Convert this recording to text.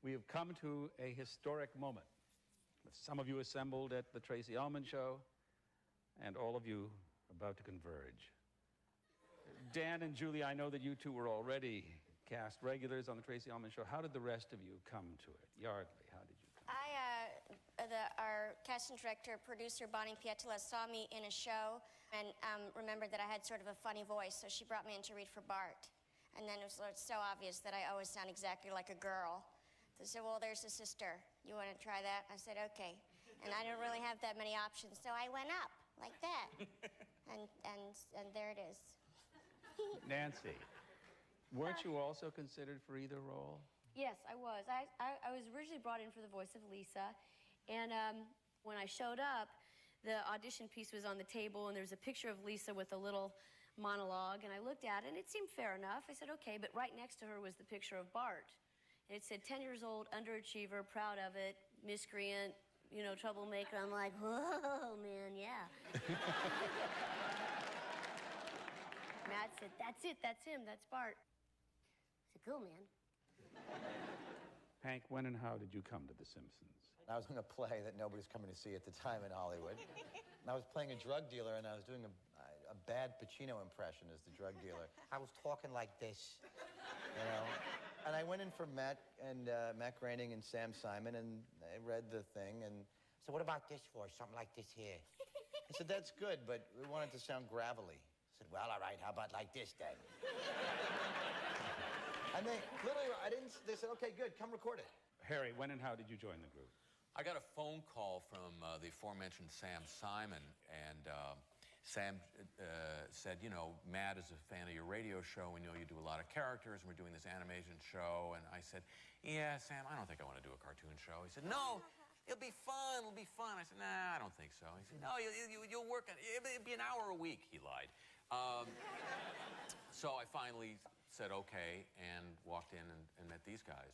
We have come to a historic moment, with some of you assembled at the Tracy Ullman Show, and all of you about to converge. Dan and Julie, I know that you two were already cast regulars on the Tracy Ullman Show. How did the rest of you come to it? Yardley, how did you come? Our casting director, producer, Bonnie Pietila, saw me in a show and remembered that I had sort of a funny voice, so she brought me in to read for Bart. And then it was so obvious that I always sound exactly like a girl. They said, well, there's a sister. You want to try that? I said, okay. And I didn't really have that many options, so I went up like that. and there it is. Nancy, weren't you also considered for either role? Yes, I was. I was originally brought in for the voice of Lisa, and when I showed up, the audition piece was on the table, and there was a picture of Lisa with a little monologue, and I looked at it, and it seemed fair enough. I said, okay, but right next to her was the picture of Bart, and it said 10 years old, underachiever, proud of it, miscreant, you know, troublemaker. I'm like, whoa, man, yeah. Matt said, that's it, that's him, that's Bart. I said, cool, man. Hank, when and how did you come to The Simpsons? I was in a play that nobody's coming to see at the time in Hollywood. And I was playing a drug dealer, and I was doing a bad Pacino impression as the drug dealer. I was talking like this, you know? And I went in for Matt Groening and Sam Simon, and they read the thing, and so what about this for? Something like this here. I said, that's good, but we want it to sound gravelly. I said, well, all right, how about like this then? And they literally, they said, okay, good, come record it. Harry, when and how did you join the group? I got a phone call from the aforementioned Sam Simon, and Sam said, you know, Matt is a fan of your radio show. We know you do a lot of characters, and we're doing this animation show. And I said, yeah, Sam, I don't think I want to do a cartoon show. He said, no, it'll be fun, it'll be fun. I said, nah, I don't think so. He said, no, you'll work on it. It'll be an hour a week, he lied. So I finally said okay and walked in and met these guys.